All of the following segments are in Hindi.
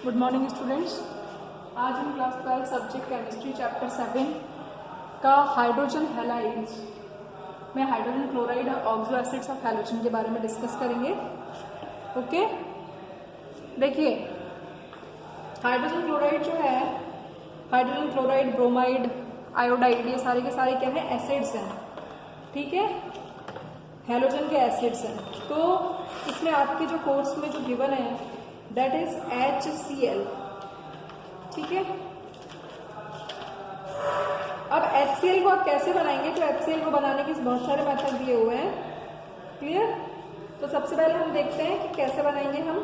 Good morning students. आज हम क्लास 12 सब्जेक्ट केमिस्ट्री चैप्टर 7 का हाइड्रोजन हैलाइड्स में हाइड्रोजन क्लोराइड और ऑक्सो एसिड्स ऑफ हैलोजन के बारे में डिस्कस करेंगे। ओके, देखिए हाइड्रोजन क्लोराइड जो है, हाइड्रोजन क्लोराइड, ब्रोमाइड, आयोडाइड, ये सारे के सारे क्या है, एसिड्स हैं। ठीक है, हैलोजन के एसिड्स हैं। तो इसमें आपके जो कोर्स में जो गिवन है दैट इज HCl। ठीक है, अब HCl को आप कैसे बनाएंगे? तो HCl को बनाने के बहुत सारे मेथड दिए हुए हैं। क्लियर? तो सबसे पहले हम देखते हैं कि कैसे बनाएंगे हम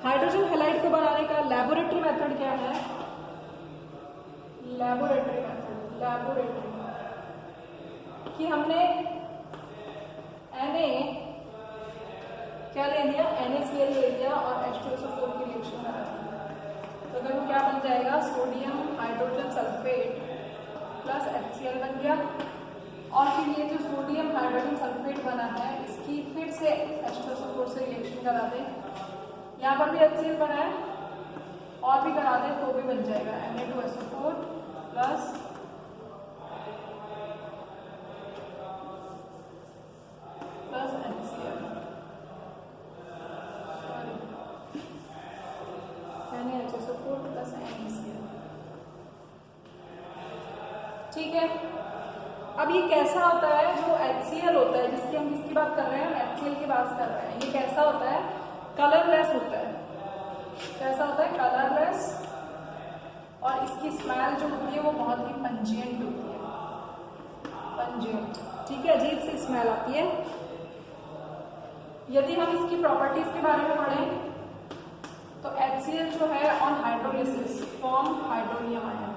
हाइड्रोजन हैलाइड को बनाने का लैबोरेटरी मेथड क्या है। लैबोरेटरी मेथड, लैबोरेटरी कि हमने Na क्या ले लिया, NaCl ले लिया और H2SO4 की रिएक्शन करा दी। तो देखो क्या बन जाएगा, sodium hydrogen sulphate plus HCl बन गया। और फिर ये जो सोडियम हाइड्रोजन सल्फेट बना है इसकी फिर से H2SO4 से रिएक्शन करा दें। यहाँ पर भी HCl बना है और भी करा दें तो भी बन जाएगा Na2SO4 प्लस HCl। ठीक है, अब ये कैसा होता है, जो HCl होता है जिसकी हम किसकी बात कर रहे हैं, HCl की बात कर रहे हैं, ये कैसा होता है, कलरलेस होता है। कैसा होता है, कलरलेस। और इसकी स्मेल जो होती है वो बहुत ही पंजेंट होती है, पंजेंट। ठीक है, अजीब सी स्मेल आती है। यदि हम इसकी प्रॉपर्टीज के बारे में पढ़ें तो HCl जो है on hydrolysis form hydronium ion.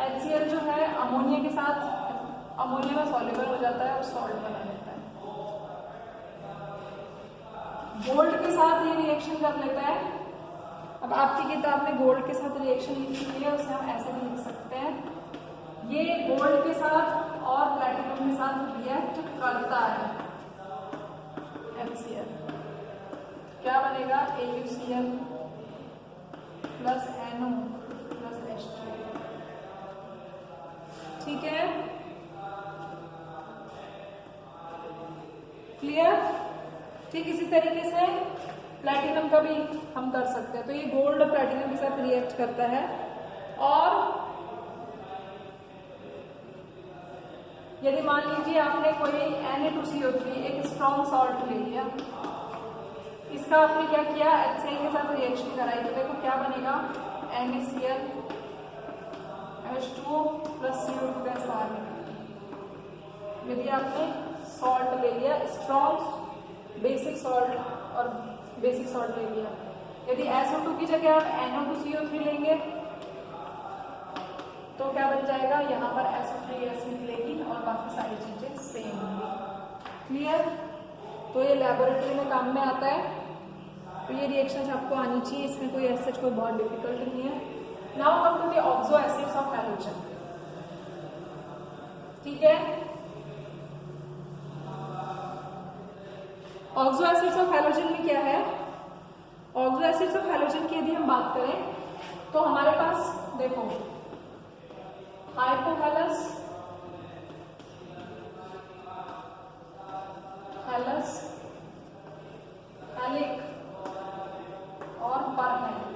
HCl जो है अमोनिया के साथ अमोनिया में सॉल्युबल हो जाता है और सॉल्ट बना लेता है। गोल्ड के साथ ये रिएक्शन कर लेता है। अब आपकी किताब में गोल्ड के साथ रिएक्शन लिखी हुई है, उसे हम ऐसे भी लिख सकते हैं, ये गोल्ड के साथ और प्लैटिनम के साथ रिएक्ट करता है। HCl क्या बनेगा, AuCl plus NO plus H2। ठीक है, क्लियर? ठीक इसी तरीके से प्लैटिनम का भी हम कर सकते हैं। तो ये गोल्ड प्लैटिनम के साथ रिएक्ट करता है। और यदि मान लीजिए आपने कोई Na2CO3 एक स्ट्रॉन्ग सॉल्ट ले लिया, इसका आपने क्या किया, HCl के साथ रिएक्शन कराई, तो देखो क्या बनेगा, NaCl H2O plus CO2 gas बाहर निकलेगी। यदि आपने सॉल्ट ले लिया, स्ट्रॉन्ग बेसिक सॉल्ट और बेसिक सॉल्ट ले लिया, यदि SO2 की जगह आप NO2CO3 लेंगे तो क्या बन जाएगा, यहाँ पर SO3 गैस निकलेगी और बाकी सारी चीजें सेम होंगी। क्लियर? तो ये लैबोरेटरी में काम में आता है। तो ये रिएक्शंस आपको आनी चाहिए, इसमें कोई ऐसा कोई बहुत डिफिकल्ट नहीं है। Now come to the oxo acids of halogen. ठीक है, ऑक्सो एसिड्स ऑफ हैलोजन में क्या है, ऑक्सो एसिड्स ऑफ हैलोजन की यदि हम बात करें तो हमारे पास देखो हाइपोहैलस, हैलस, हैलिक और परहैलिक।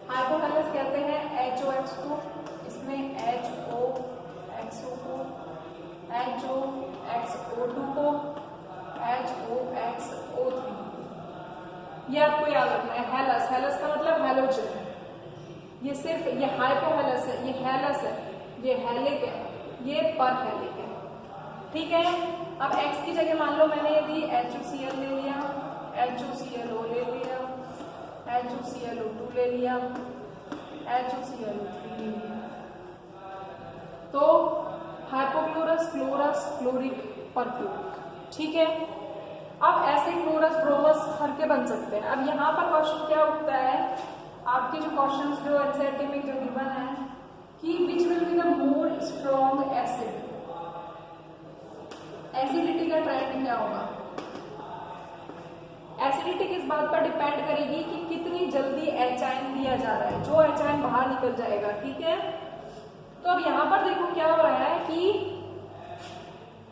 हाइपोहैलस कहते हैं HOX को, इसमें HOXO को, HOXO2 को, HOXO3। ये आपको याद रखना है। हैलस, हैलस का मतलब हैलोजन। ये सिर्फ ये हाइपोहैलस है, ये हैलस है, ये हैलिक है, ये परहैलिक है। ठीक है, अब X की जगह मान लो मैंने यदि HOCl ले लिया, HOClO ले लिया, HOClO2 ले लिया, HOClO3 ले लिया, तो हाइपोक्लोरस, क्लोरस, क्लोरिक, परक्लोरिक। ठीक है, अब ऐसे क्लोरस, ब्रोमस हर के बन सकते हैं। अब यहाँ पर क्वेश्चन क्या उठता है, आपके जो क्वेश्चंस जो एनसीईआरटी में जो गिवन है कि which will be the more strong acid, acidity का ट्रेंड क्या होगा? एसिडिटी किस बात पर डिपेंड करेगी कि कितनी जल्दी एचाइन दिया जा रहा है, जो एचाइन बाहर निकल जाएगा, ठीक है। तो अब यहाँ पर देखो क्या हो रहा है कि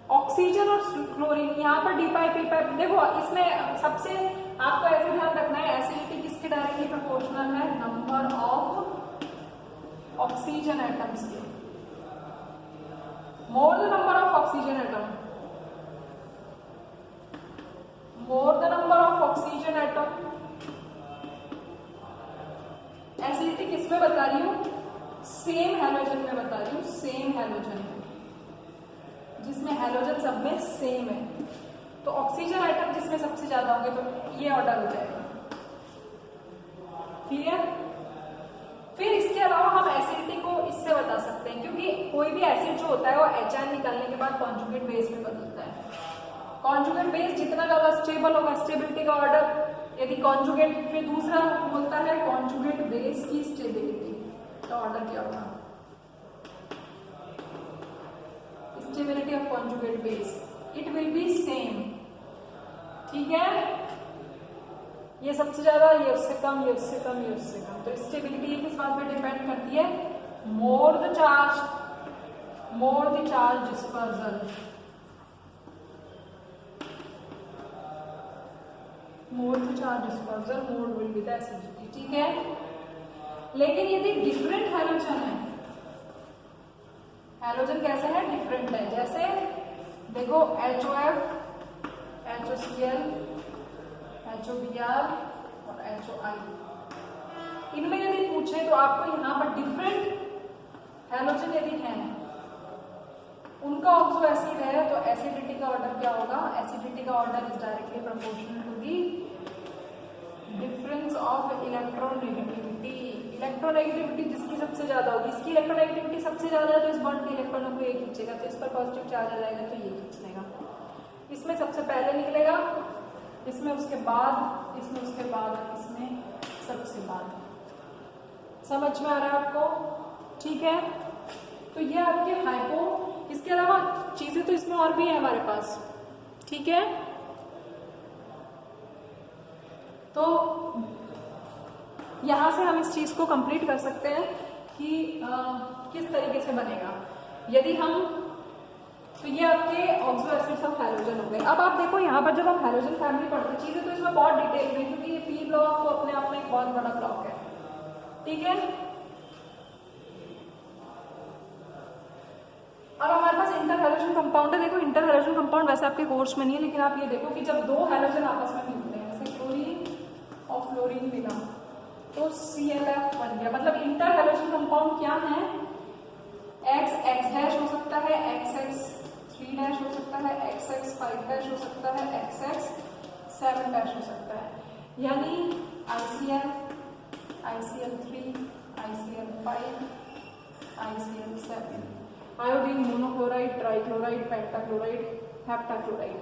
ऑक्सीजन और क्लोरीन, यहाँ पर डी पाई पी पाई, देखो इसमें सबसे आपको ऐसे ध्यान रखना है एसिडिटी किसके डायरेक्टली प्रोपोर्शनल है? नंबर ऑफ ऑक्सीजन एटम्स के। More the number of oxygen atom, more the number of oxygen atom. Acidity किसमें बता रही हूँ? सेम हैलोजन में बता रही हूँ, सेम हैलोजन जिसमें हैलोजन सब में सेम है। तो ऑक्सीजन आइटम जिसमें सबसे ज्यादा होंगे तो ये ऑर्डर हो जाएगा, क्लियर। फिर इसके अलावा हम एसिडिटी को इससे बता सकते हैं, क्योंकि कोई भी एसिड जो होता है वो एचाइन निकालने के बाद कॉन्जुगेट बेस में बदलता है। कॉन्जुगेट बेस जितना ज्यादा स्टेबल होगा, स्टेबिलिटी का ऑर्डर, यदि कॉन्जुगेट, फिर दूसरा बोलता है कॉन्जुगेट बेस की स्टेबिलिटी का ऑर्डर क्या होगा? Stability of conjugate base, it will be same, ठीक है। ये सबसे ज्यादा, ये उससे कम, ये उससे कम, ये उससे कम। तो स्टेबिलिटी ये किस बात पे डिपेंड करती है? More the charge, more the charge dispersal, more the charge dispersal, more will be the acidity, ठीक है। लेकिन यदि डिफरेंट हैलोजन है, हैलोजन कैसे है? डिफरेंट है। जैसे देखो HOF, HOCl, HOBr और HOI, इनमें यदि पूछे तो आपको यहाँ पर डिफरेंट हैलोजन यदि हैं, उनका ऑक्सो एसिड है, तो एसिडिटी का ऑर्डर क्या होगा? एसिडिटी का order is directly proportional to the difference of electronegativity. Electronegativity जिसकी सबसे ज्यादा होगी, इसकी इलेक्ट्रोनेगेटिविटी सबसे ज्यादा है तो इस बॉन्ड के इलेक्ट्रॉनों को ये खींचेगा, तो इस पर पॉजिटिव चार्ज आ जाएगा तो ये खींच लेगा। इसमें सबसे पहले निकलेगा, इसमें उसके बाद, इसमें उसके बाद, इसमें सबसे बाद। समझ में आ रहा है आपको? ठीक है। तो ये आपके हाइपो, इसके अलावा चीजें तो इसमें और भी है हमारे पास, ठीक है। तो यहां से हम इस चीज को कंप्लीट कर सकते हैं कि किस तरीके से बनेगा। यदि हम, तो ये आपके ऑक्सो एसिड्स ऑफ हैलोजन हो गए। अब आप देखो यहाँ पर जब हम हैलोजन फैमिली पढ़ते हैं, चीजें तो इसमें बहुत डिटेल में, क्योंकि ये पी ब्लॉक तो अपने आप में एक बहुत बड़ा ब्लॉक है, ठीक है। अब हमारे पास इंटर हैलोजन कंपाउंड है। देखो इंटर हैलोजन कंपाउंड वैसे आपके कोर्स में नहीं है, लेकिन आप ये देखो कि जब दो हैलोजन आपस में मिलते हैं, जैसे क्लोरीन और फ्लोरीन मिला तो ClF बन गया। मतलब इंटर हैलोजन कंपाउंड क्या है? X डैश हो सकता है, XX 3 डैश हो सकता है, XX 5 डैश हो सकता है, XX 7 डैश हो सकता है। यानी ICl, ICl3, ICl5, ICl7, iodine, monochloride, trichloride, pentachloride, heptachloride.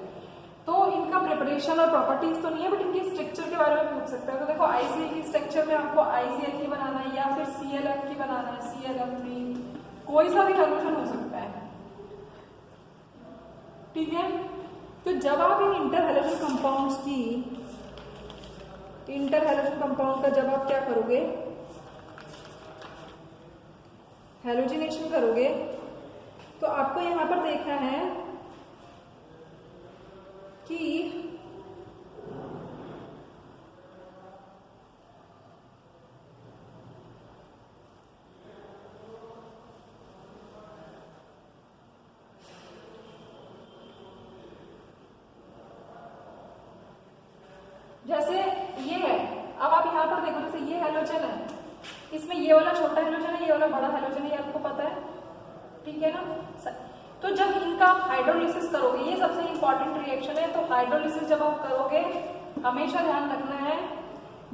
तो इनका प्रिपरेशन और प्रॉपर्टीज तो नहीं है, बट इनके स्ट्रक्चर के बारे में पूछ सकते हो। तो देखो ICl की स्ट्रक्चर में आपको ICl की बनाना है या फिर ClF की बनाना है, ClF3, कोई सा भी हैलोजन हो सकता है, ठीक है। तो जब आप इन इंटर हैलोजन कंपाउंड्स की, इंटर हैलोजन कंपाउंड का जब आप क्या करोगे, हैलोजिनेशन करोगे, तो आपको यहां पर देखना है कि जैसे ये है, अब आप यहां पर देखो, जैसे ये हैलोजन है, इसमें ये वाला छोटा हैलोजन है, ये वाला बड़ा हैलोजन है, ये आपको पता है, ठीक है ना। तो जब इनका आप हाइड्रोलिसिस करोगे, ये सबसे इंपॉर्टेंट रिएक्शन है, तो हाइड्रोलिसिस जब आप करोगे हमेशा ध्यान रखना है,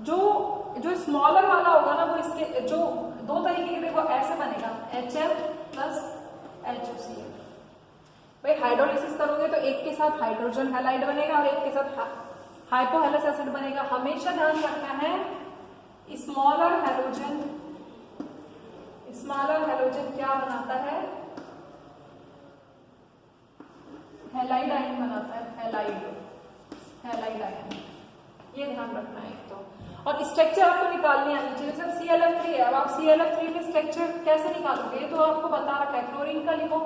जो स्मॉलर वाला होगा ना, वो इसके जो दो तरीके के, देखो ऐसे बनेगा HF प्लस HOCl। भाई हाइड्रोलिसिस करोगे तो एक के साथ हाइड्रोजन हैलाइड बनेगा और एक के साथ हाइपोहेलस एसिड बनेगा। हमेशा ध्यान रखना है स्मॉलर हैलोजन क्या बनाता है? हैलाइड आयन बनाता है, हैलाइड आयन, ये ध्यान रखना है एक तो। और स्ट्रक्चर आपको निकालने आनी चाहिए। जैसे ClF3 है, अब आप ClF3 में स्ट्रक्चर कैसे निकालोगे, तो आपको बता रखा है। क्लोरीन का लिखो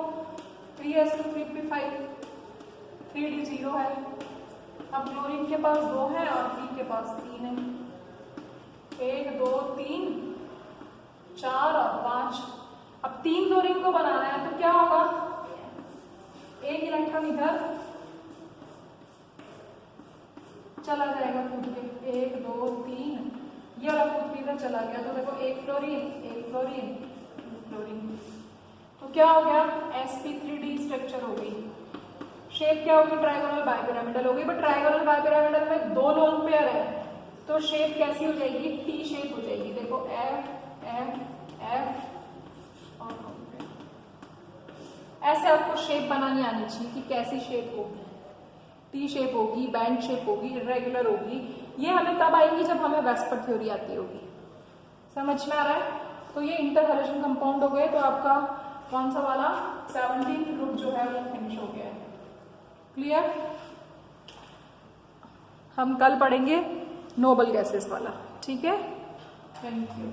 3s2 3p5, 3d0 है। अब क्लोरीन के पास 2 है और p के पास 3 है, 1 2 3 4 और 5। अब 3 क्लोरीन को बनाना है तो क्या होगा, एक इलेक्ट्रॉन इधर चला जाएगा कूद के, 1 2 3, ये वाला कूद के इधर चला गया, तो देखो एक क्लोरीन, तो क्या हो गया, sp3d स्ट्रक्चर हो गई। शेप क्या होगी, ट्राइगोनल बाइपिरामिडल होगी। बट ट्राइगोनल बाइपिरामिडल में 2 लोन पेयर है, तो शेप कैसी हो जाएगी, टी शेप हो जाएगी। देखो F F F और ऐसे आपको शेप बनानी आनी चाहिए कि कैसी शेप होगी, टी शेप होगी, बैंड शेप होगी, इरेगुलर होगी। ये हमें तब आएंगी जब हमें वेस्पर थ्योरी आती होगी। समझ में आ रहा है। तो ये इंटर हैलोजन कंपाउंड हो गए। तो आपका कौन सा वाला 17th ग्रुप जो है वो फिनिश हो गया है। क्लियर। हम कल पढ़ेंगे नोबल गैसेस वाला। ठीक है, थैंक यू।